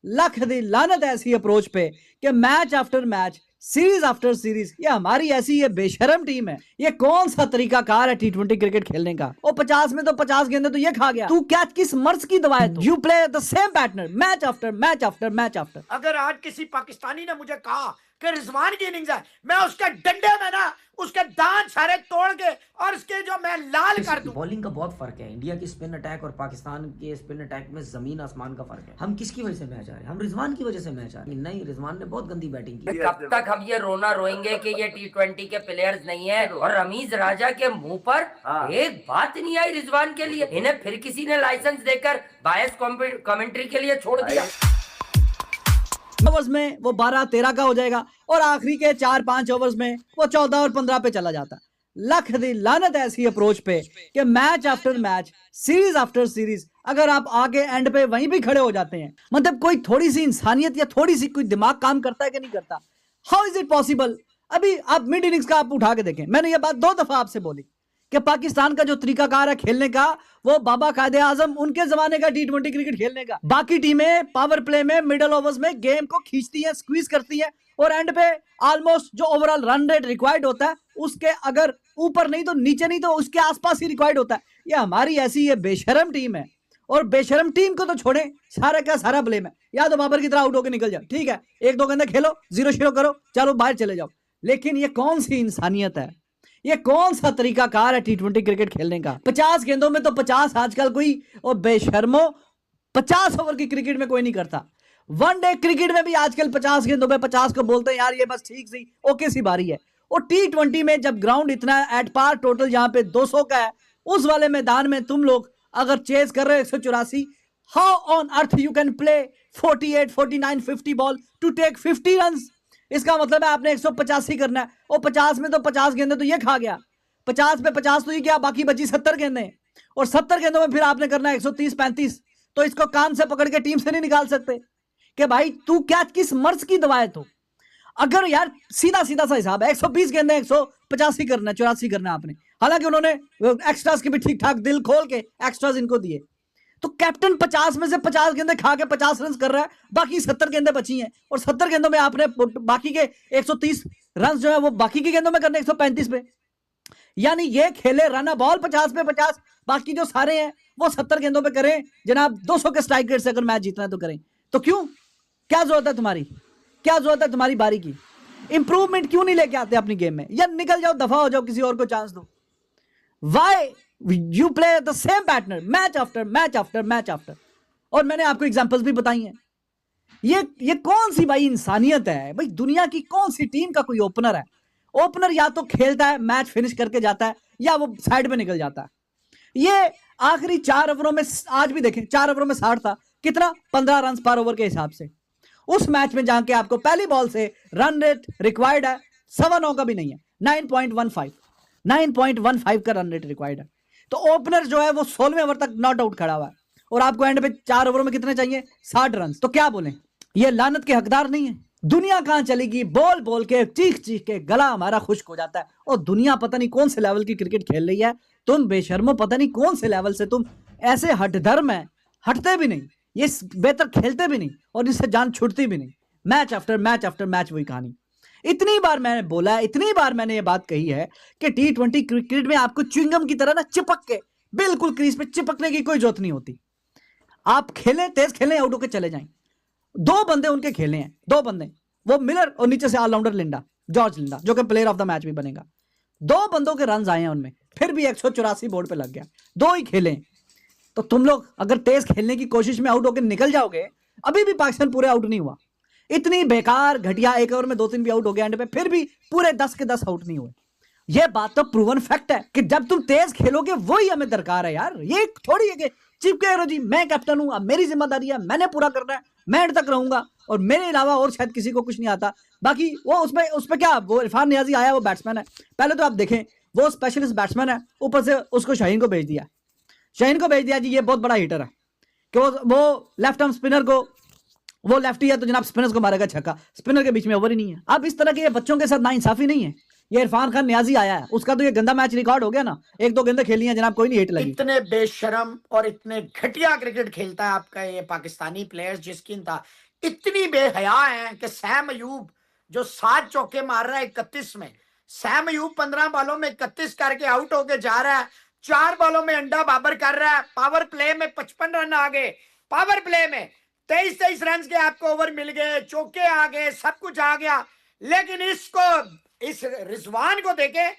लख दी लानत ऐसी अप्रोच पे कि match after match, series after series, ये हमारी ऐसी ये बेशरम टीम है। ये कौन सा तरीका कार है T20 क्रिकेट खेलने का? वो 50 में तो 50 गेंदे तो ये खा गया। तू क्या किस मर्ज की दवा है? You play the same pattern match after match after match after. अगर आज किसी पाकिस्तानी ने मुझे कहा कि रिजवान की इनिंग्स है, मैं उसके डंडे में ना उसके दांत सारे तोड़ के और उसके जो मैं लाल कर दूं। बॉलिंग का बहुत फर्क है। इंडिया की स्पिन अटैक और पाकिस्तान के स्पिन अटैक में जमीन आसमान का फर्क है। हम किसकी वजह से मैच आ रहे हैं? हम रिजवान की वजह से मैच आ रहे हैं। नहीं, रिजवान ने बहुत गंदी बैटिंग की। कब तक हम ये रोना रोएंगे कि ये T20 के प्लेयर्स नहीं है? और रमीज राजा के मुंह पर एक बात नहीं आई रिजवान के लिए। इन्हें फिर किसी ने लाइसेंस देकर बायस कमेंट्री के लिए छोड़ दिया। ओवर्स में वो 12-13 का हो जाएगा और आखिरी के 4-5 ओवर्स में वो 14 और 15 पे चला जाता। लख दी लानत ऐसी अप्रोच पे कि match after match, series after series, अगर आप आगे एंड पे वहीं भी खड़े हो जाते हैं, मतलब कोई थोड़ी सी इंसानियत या थोड़ी सी कोई दिमाग काम करता है कि नहीं करता? How is it possible? अभी आप मिड इनिंग्स का आप उठा के देखें। मैंने ये बात 2 दफा आपसे बोली कि पाकिस्तान का जो तरीकाकार है खेलने का, वो बाबा कायदे आजम उनके जमाने का T20 क्रिकेट खेलने का। बाकी टीमें पावर प्ले में, मिडल ओवर्स में गेम को खींचती हैं, स्क्वीज करती हैं और एंड पे ऑलमोस्ट जो ओवरऑल रन रेट रिक्वायर्ड होता है उसके अगर ऊपर नहीं तो नीचे नहीं तो उसके आसपास ही रिक्वायर्ड होता है। ये हमारी ऐसी ये बेशरम टीम है और बेशरम टीम को तो छोड़े, सारा का सारा ब्लेम है। या तो बाबर की तरह आउट होकर निकल जाओ, ठीक है, 1-2 गेंदे खेलो, 0-0 करो, चलो बाहर चले जाओ। लेकिन ये कौन सी इंसानियत है? ये कौन सा तरीका कार है T20 क्रिकेट खेलने का? 50 गेंदों में तो 50 आजकल कोई और बेशर्मो 50 ओवर की क्रिकेट में कोई नहीं करता। वनडे क्रिकेट में भी आजकल 50 गेंदों में 50 को बोलते हैं यार ये बस ठीक सी ओके सी बारी है। और T20 में जब ग्राउंड इतना एट पार टोटल जहां पे 200 का है, उस वाले मैदान में तुम लोग अगर चेस कर रहे हो 184, how on earth you can play 48, 49, 50 ball to take 50 run? इसका मतलब है आपने 185 करना है और 50 में तो 50 गेंदे तो ये खा गया। 50 पे 50 तो ये क्या, बाकी बची 70 गेंदे और 70 गेंदों में फिर आपने करना है 130-35। तो इसको कान से पकड़ के टीम से नहीं निकाल सकते कि भाई तू क्या किस मर्ज की दवा है? तो अगर यार सीधा सीधा सा हिसाब है, 120 गेंदे 185 करना है, 84 करना है आपने। हालांकि उन्होंने एक्स्ट्रास के भी ठीक ठाक दिल खोल के एक्स्ट्रास इनको दिए। तो कैप्टन 50 में से 50 गेंदे खा के 50 रन कर रहा है, बाकी 70 गेंदे बची हैं और 70 गेंदों में आपने बाकी के 130 रन जो है वो बाकी की गेंदों में करने 135 पे। यानी ये खेले रन बॉल 50 पे 50, बाकी जो सारे हैं वो 70 गेंदों पे करें जनाब। 200 के स्ट्राइक रेट से अगर मैच जीतना है तो करें। तो क्यों, क्या जरूरत है तुम्हारी? क्या जरूरत है तुम्हारी बारी की? इंप्रूवमेंट क्यों नहीं लेके आते अपनी गेम में? या निकल जाओ, दफा हो जाओ, किसी और को चांस दो। Why you play the same pattern match after match after match after? और मैंने आपको एग्जांपल्स भी बताई हैं। ये कौन सी भाई इंसानियत है भाई? दुनिया की कौन सी टीम का कोई ओपनर है? ओपनर या तो खेलता है, मैच फिनिश करके जाता है, या वो साइड में निकल जाता है। ये आखिरी 4 ओवरों में, आज भी देखें 4 ओवरों में 60 था, कितना 15 रन पर ओवर के हिसाब से। उस मैच में जहां के आपको पहली बॉल से रन रेट रिक्वायर्ड है 9.25 का भी नहीं है, 9.15 का रन रेट रिक्वायर्ड है। तो ओपनर जो है वो 16वें ओवर तक नॉट आउट खड़ा हुआ है और आपको एंड पे 4 ओवरों में कितने चाहिए? 60 रन। तो क्या बोले, ये लानत के हकदार नहीं है? दुनिया कहां चलेगी? बोल बोल के, चीख चीख के गला हमारा खुश्क हो जाता है। और दुनिया पता नहीं कौन से लेवल की क्रिकेट खेल रही है। तुम बेशर्मो पता नहीं कौन से लेवल से तुम ऐसे हठधर्म है, हटते भी नहीं, ये बेहतर खेलते भी नहीं और इससे जान छुटती भी नहीं। Match after match after match वही कहानी। इतनी बार मैंने बोला है, इतनी बार मैंने ये बात कही है कि T20 क्रिकेट में आपको च्युइंगम की तरह ना चिपक के बिल्कुल क्रीज पे चिपकने की कोई जरूरत नहीं होती। आप खेलें, तेज खेलें, आउट होकर चले जाएं। 2 बंदे उनके खेले हैं, 2 बंदे, वो मिलर और नीचे से ऑलराउंडर लिंडा, जॉर्ज लिंडा, जो कि प्लेयर ऑफ द मैच भी बनेगा। 2 बंदों के रन आए हैं उनमें, फिर भी 184 बोर्ड पे लग गया। 2 ही खेले। तो तुम लोग अगर तेज खेलने की कोशिश में आउट होकर निकल जाओगे, अभी भी पाकिस्तान पूरे आउट नहीं हुआ। इतनी बेकार घटिया, 1 ओवर में 2-3 भी आउट हो गया एंड पे, फिर भी पूरे 10 के 10 आउट नहीं हुए। यह बात तो प्रूवन फैक्ट है कि जब तुम तेज खेलोगे वही हमें दरकार है यार। ये थोड़ी है कि चिपके रहो जी, मैं कैप्टन हूं, अब मेरी जिम्मेदारी है, मैंने पूरा करना है, मैं एंड तक रहूंगा और मेरे अलावा और शायद किसी को कुछ नहीं आता। बाकी वो उसमें क्या, वो इरफान नियाजी आया, वो बैट्समैन है। पहले तो आप देखें वो स्पेशलिस्ट बैट्समैन है, ऊपर से उसको शाहीन को भेज दिया। शाहीन को भेज दिया जी, ये बहुत बड़ा हिटर है कि वो लेफ्ट आर्म स्पिनर को, वो लेफ्टी है तो जनाब स्पिनर्स को मारेगा छक्का, स्पिनर के बीच में ओवर ही नहीं है। अब इस तरह के बच्चों के साथ नाइंसाफी नहीं है। ये इरफान खान नियाजी आया है, उसका तो ये गंदा मैच रिकॉर्ड हो गया ना, 1-2 गेंदें खेली हैं जनाब, कोई नहीं हिट लगी। इतने बेशरम और इतने घटिया क्रिकेट खेलता है आपका ये पाकिस्तानी प्लेयर्स, जिसकी इतनी बेहया हैं कि सैम अयूब जो 7 चौके मार रहा है 31 में, सैम अयूब 15 बॉलों में 31 करके आउट होके जा रहा है। 4 बॉलों में अंडा बाबर कर रहा है। पावर प्ले में 55 रन आ गए, पावर प्ले में 23 रन के आपको ओवर मिल गए, चौके आ गए, सब कुछ आ गया। लेकिन इस रिजवान को देखे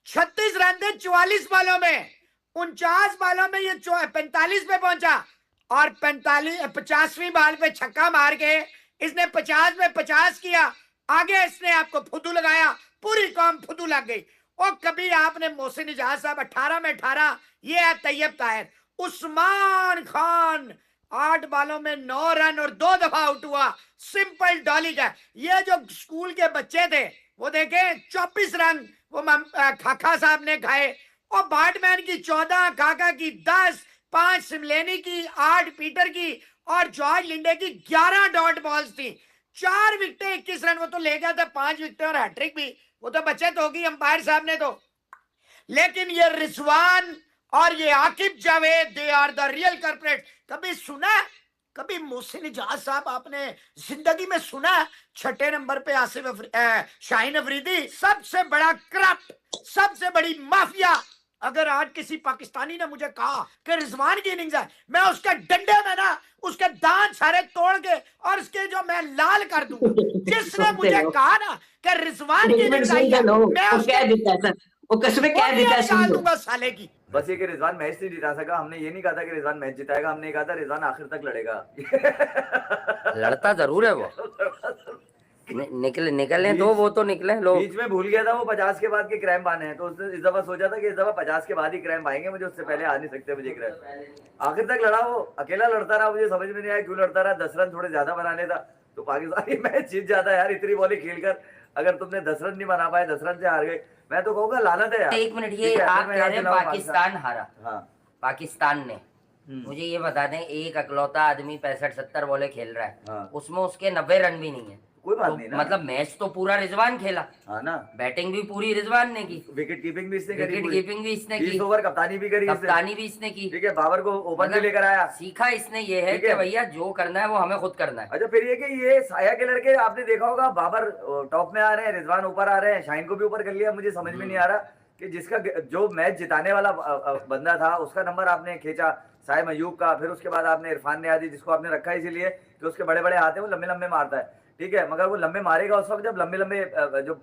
36 रन थे 44 बॉलों में, 49 बॉलों में ये 45 पे पहुंचा और 50वीं बॉल पे छक्का मार के इसने 50 में 50 किया। आगे इसने आपको फुदू लगाया, पूरी कौम फुदू लग गई। और कभी आपने मोहसिन इजाज साहब 18 में 18, ये है तैयब ताहिर। उस्मान खान 8 बॉलों में 9 रन और 2 दफा आउट हुआ, सिंपल डॉली का। ये जो स्कूल के बच्चे थे वो देखे 24 रन वो खाका साहब ने खाए, और बैटमैन की 14, काका की 10, 5 सिमलेनी की, 8 पीटर की और जॉर्ज लिंडे की 11 डॉट बॉल्स थी। 4 विकेटें 21 रन, वो तो ले गया था 5 विकेटें और हैट्रिक भी, वो तो बचत होगी अंपायर साहब ने तो। लेकिन ये रिजवान और ये Aaqib Javed, they are the real culprit. कभी सुना, कभी मोहसिन इजाज साहब आपने जिंदगी में सुना? 6 नंबर पे शाहीन अफरीदी, सबसे बड़ा करप्ट, सबसे बड़ी माफिया। अगर आज किसी पाकिस्तानी ने मुझे कहा कि रिजवान की इनिंग्स है, मैं उसके डंडे में ना उसके दांत सारे तोड़ के और उसके जो मैं लाल कर दूंगा। जिसने मुझे कहा ना कि रिजवान की इनिंग्स आई है, मैं उसके वो कसमें क्या देता है डाल दूंगा साले की। बस ये कि रिजवान मैच नहीं जिता सका, हमने ये नहीं कहा था कि रिजवान मैच जिताएगा, हमने कहा था रिजवान आखिर तक लड़ेगा। लड़ता जरूर है वो। निकले तो वो तो निकले लोग। बीच में भूल गया था वो 50 के बाद के क्रैम्प आने हैं, तो उसने इस दफा सोचा था कि इस दफा 50 के बाद ही क्रैम्प आएंगे, मुझे उससे पहले आ नहीं सकते मुझे क्रैम्प। आखिर तक लड़ा वो, अकेला लड़ता रहा, मुझे समझ में नहीं आया क्यों लड़ता रहा। 10 रन थोड़े ज्यादा बना लेता तो पाकिस्तान ये मैच जीत जाता यार। इतनी बॉलें खेलकर अगर तुमने 10 रन नहीं बना पाए, 10 रन से हार गए, मैं तो कहूँगा लानत है यार। 1 मिनट, ये आप कह रहे हैं पाकिस्तान हारा। हाँ, पाकिस्तान ने मुझे ये बता दें, एक अकलौता आदमी 65-70 बॉलें खेल रहा है, हाँ। उसमें उसके 90 रन भी नहीं है। कोई बात तो नहीं ना, मतलब मैच तो पूरा रिजवान खेला, हाँ ना, बैटिंग भी पूरी रिजवान ने की, विकेट कीपिंग भी इसने करी, विकेट कीपिंग भी इसने की, 20 ओवर कप्तानी भी करी, कप्तानी भी इसने की। ठीक है, बाबर को ओपन में मतलब लेकर आया। सीखा इसने ये है ठीक कि है। भैया जो करना है वो हमें खुद करना है। अच्छा, फिर ये कि ये साया के लड़के आपने देखा होगा, बाबर टॉप में आ रहे हैं, रिजवान ऊपर आ रहे हैं, शाहीन को भी ऊपर कर लिया। मुझे समझ में नहीं आ रहा कि जिसका जो मैच जिताने वाला बंदा था उसका नंबर आपने खींचा, साइम अयूब का, फिर उसके बाद आपने इरफान नियाजी जिसको आपने रखा इसीलिए कि उसके बड़े बड़े हाथ हैं, वो लंबे लंबे मारता है, ठीक है, मगर वो लंबे मारेगा उस वक्त जब लंबे लंबे जो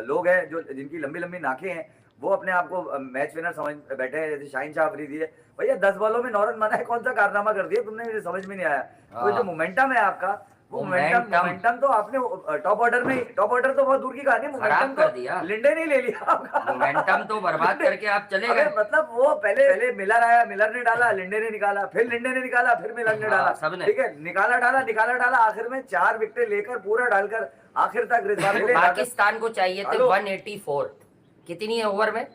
लोग हैं, जो जिनकी लंबी लंबी नाकें हैं, वो अपने आप को मैच विनर समझ बैठे हैं, जैसे शाहीन शाह अफरीदी है। भैया 10 बॉलों में 9 रन बना है, कौन सा कारनामा कर दिया तुमने, मुझे समझ में नहीं आया। तो जो मोमेंटम है आपका, वो मोमेंटम तो आपने टॉप ऑर्डर में, टॉप ऑर्डर तो बहुत दूर की कहानी, मोमेंटम कर दिया, लिंडे ने ले लिया आपका, मोमेंटम तो बर्बाद करके आप चले गए। मतलब वो पहले मिलर आया, मिलर ने डाला, लिंडे ने निकाला, फिर लिंडे ने निकाला, फिर मिलर ने डाला, सबने, ठीक है, निकाला डाला, आखिर में 4 विकेटें लेकर पूरा डालकर आखिर तक रिजवान पाकिस्तान को चाहिए थे 184। कितनी ओवर में?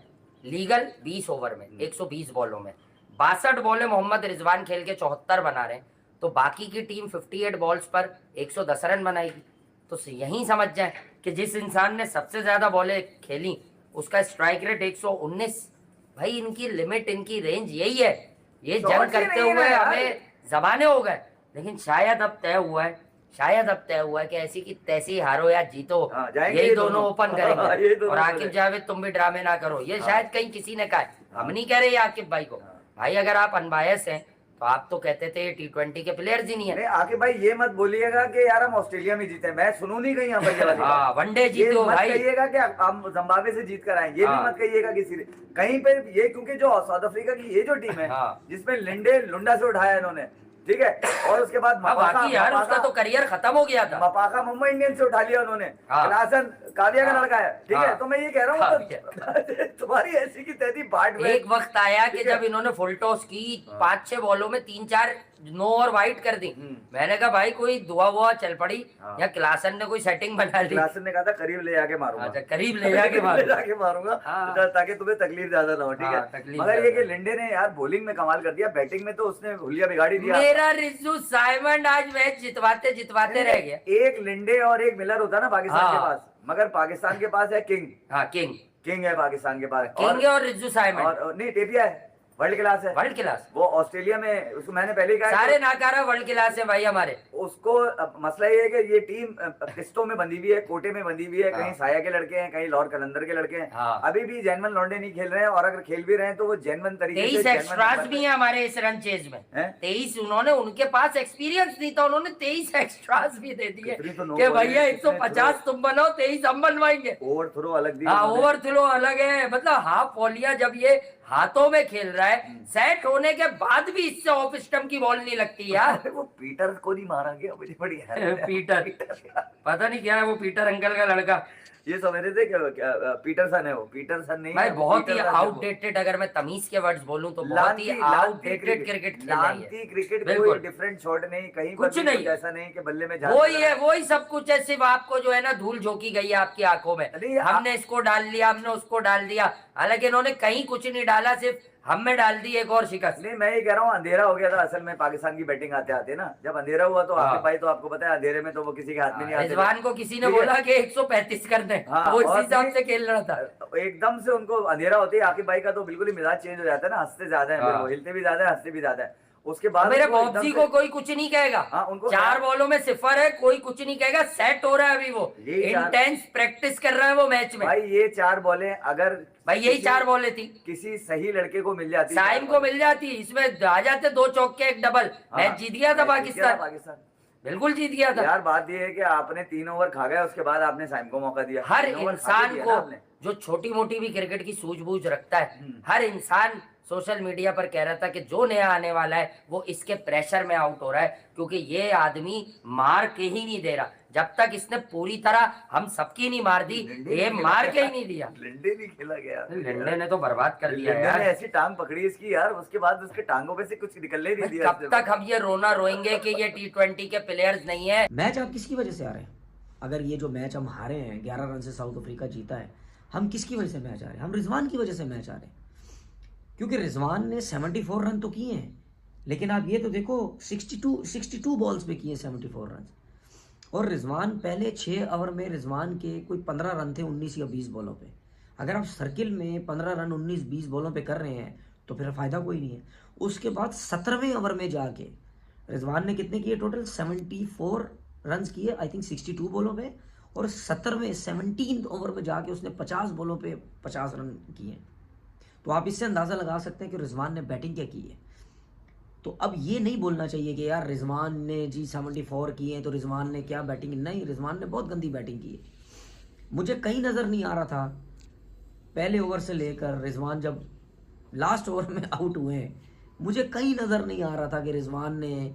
लीगल 20 ओवर में 120 बॉलों में 62 बॉलें मोहम्मद रिजवान खेल के 74 बना रहे हैं, तो बाकी की टीम 58 बॉल्स पर 110 रन बनाएगी। तो यही समझ जाए कि जिस इंसान ने सबसे ज्यादा बॉलें खेली उसका स्ट्राइक रेट 119। भाई इनकी लिमिट, इनकी रेंज यही है। ये जंग करते हुए हमें जमाने हो गए, लेकिन शायद अब तय हुआ है, कि ऐसी की तैसी हारो या जीतो, यही दोनों ओपन करेंगे। और आकिब जावेद तुम भी ड्रामे ना करो, ये शायद कहीं किसी ने कहा है, हम नहीं कह रहे आकिब भाई को। भाई अगर आप अनबायस हैं तो आप तो कहते थे T20 के प्लेयर्स ही नहीं है। आकिब भाई ये मत बोलिएगा कि यार हम ऑस्ट्रेलिया में जीते, मैं सुनू नहीं कहीं यहाँ पर वनडे जीते हो भाई, कहिएगा कि हम जिम्बाब्वे से जीत कर आए, ये भी मत कहिएगा किसी कहीं पे ये, क्योंकि जो साउथ अफ्रीका की ये जो टीम है जिसमें लिंडे लुंडा से उठाया इन्होंने, ठीक है, और उसके बाद यार उसका तो करियर खत्म हो गया था, मपाका मुंबई इंडियंस से उठा लिया उन्होंने, क्लासन कादिया का लड़का है, ठीक है, तो मैं ये कह रहा हूँ तुम्हारी ऐसी की तैसी बाट में एक वक्त आया कि जब इन्होंने फुल टॉस की, 5-6 बॉलों में 3-4 नो और वाइट कर दी। मैंने कहा भाई कोई दुआ वुआ चल पड़ी या क्लासन ने कोई सेटिंग बना ली। क्लासन ने कहा था करीब ले जाके मारूंगा, अच्छा करीब ले जाके मारूंगा ताकि तुम्हें तकलीफ ज्यादा ना हो, ठीक है। मगर ये कि लिंडे ने यार बॉलिंग में कमाल कर दिया, बैटिंग में तो उसने हुलिया बिगाड़ी दिया। मेरा रिजू साइमंड आज मैच जितवाते रह गया। एक लिंडे और एक मिलर होता ना पाकिस्तान के पास, मगर पाकिस्तान के पास है किंग। किंग है पाकिस्तान के पास, किंग है और रिजू साइमंड और नहीं टेपिया है, वर्ल्ड क्लास है, वर्ल्ड क्लास। वो ऑस्ट्रेलिया में, उसको मैंने पहले ही कहा है सारे नाकारा वर्ल्ड क्लास है भाई हमारे। उसको मसला ये है कि ये टीम किस्तों में बंधी हुई है, कोटे में बंधी हुई है, कहीं साया के लड़के हैं, कहीं लॉर्ड कलंदर के लड़के हैं, हाँ। अभी भी जेनवन लौंडे नहीं खेल रहे हैं, और अगर खेल भी रहे हैं तो वो जेनवन तरीके से 23 एक्स्ट्रास भी है हमारे इस रन चेज में। 23 उन्होंने, उनके पास एक्सपीरियंस नहीं था, उन्होंने 23 एक्स्ट्रास भी दे दिए कितनी तो नो कि बॉल है, भैया कितने 150 तुम बनाओ, 23 हम बनवाएंगे। ओवर थ्रो अलग दी हाँ, उन्होंने। ओवर थ्रो अलग है, मतलब हाफ वॉलिया जब ये हाथों में खेल रहा है, सेट होने के बाद भी इससे ऑफ स्टंप की बॉल नहीं लगती यार। वो पीटर को नहीं मारा गया, मुझे बड़ी हैरानी है। पीटर, पता नहीं क्या है वो पीटर अंकल का लड़का। ये समझ रहे थे कि पीटरसन है, वो पीटरसन नहीं भाई है, वो बहुत ही पीटरसन है वो। आउटडेटेड, अगर मैं तमीज के वर्ड्स बोलूं तो बहुत ही आउटडेटेड क्रिकेट खेल रही लानती है। क्रिकेट, कोई बिल्कुल। डिफरेंट शॉट नहीं, कहीं कुछ पर भी नहीं। कुछ ऐसा नहीं कि बल्ले में वही है, वही सब कुछ है, सिर्फ आपको जो है ना धूल झोंकी गई है आपकी आंखों में। अरे हमने इसको डाल लिया, हमने उसको डाल दिया, हालांकि इन्होंने कहीं कुछ नहीं डाला, सिर्फ हम में डाल दी एक और शिकस्त। नहीं, मैं ये कह रहा हूँ अंधेरा हो गया था असल में पाकिस्तान की बैटिंग आते आते ना, जब अंधेरा हुआ तो हाँ। आकिब भाई तो आपको पता है अंधेरे में तो वो किसी के हाथ में नहीं आते रिजवान को किसी ने ठीक है। बोला कि 135 कर दें, हाँ, वो इस और हिसाब नहीं- से खेल रहा था। एकदम से उनको अंधेरा होते ही आकिब भाई का तो बिल्कुल ही मिजाज चेंज हो जाता है ना, हंसते ज्यादा है, हाँ। वो हिलते भी ज्यादा है, हंसते भी ज्यादा है। उसके बाद मेरे उनको एकदम बॉब्जी से- को कोई कुछ नहीं कहेगा। हाँ, उनको 4 बॉलों में 0 है, कोई कुछ नहीं कहेगा, सेट हो रहा है अभी, वो यही 4 इंटेंस प्रैक्टिस कर रहा है वो मैच में। भाई ये 4 बॉलें अगर भाई यही किसी- 4 बॉलें थी, किसी सही लड़के को मिल जाती, साइम को मिल जाती, इसमें आ जाते 2 चौके 1 डबल, मैच जीत गया था पाकिस्तान, बिल्कुल जीत गया था। यार बात ये है कि आपने 3 ओवर खा गए, उसके बाद आपने साइम को मौका दिया। हर 3 ओवर खा के इंसान दिया को ना आपने। जो छोटी मोटी भी क्रिकेट की सूझबूझ रखता है, हर इंसान सोशल मीडिया पर कह रहा था कि जो नया आने वाला है वो इसके प्रेशर में आउट हो रहा है, क्योंकि ये आदमी मार के ही नहीं दे रहा। जब तक इसने पूरी तरह हम सबकी नहीं मार दी, ये मार के ही नहीं दिया। लंडे नहीं खेला गया, लंडे ने तो बर्बाद कर दिया लंडे यार। ने ऐसी टांग पकड़ी इसकी यार, उसके बाद उसके टांगों पे से कुछ निकलने ही नहीं दिया। कब तक हम ये रोना रोएंगे कि ये T20 के प्लेयर्स नहीं है। मैच आप किसकी वजह से हारे हैं? अगर ये जो मैच हम हारे हैं, 11 रन से साउथ अफ्रीका जीता है, हम किसकी वजह से मैच हारे? हम रिजवान की वजह से मैच हारे, क्योंकि रिजवान ने 74 रन तो किए हैं, लेकिन आप ये तो देखो 62 बॉल्स पे किए 74 रन, और रिजवान पहले 6 ओवर में रिजवान के कोई 15 रन थे 19 या 20 बॉलों पे। अगर आप सर्किल में 15 रन 19-20 बॉलों पे कर रहे हैं तो फिर फ़ायदा कोई नहीं है। उसके बाद 17वें ओवर में जाके रिजवान ने कितने किए? टोटल 74 रन किए, आई थिंक 62 बॉलों पे, और 17वें ओवर में जाके उसने 50 बॉलों पे 50 रन किए। तो आप इससे अंदाज़ा लगा सकते हैं कि रिजवान ने बैटिंग क्या की है। तो अब ये नहीं बोलना चाहिए कि यार रिजवान ने जी 74 किए हैं तो रिजवान ने क्या बैटिंग, नहीं, रिजवान ने बहुत गंदी बैटिंग की है। मुझे कहीं नज़र नहीं आ रहा था पहले ओवर से लेकर रिजवान जब लास्ट ओवर में आउट हुए हैं, मुझे कहीं नज़र नहीं आ रहा था कि रिजवान ने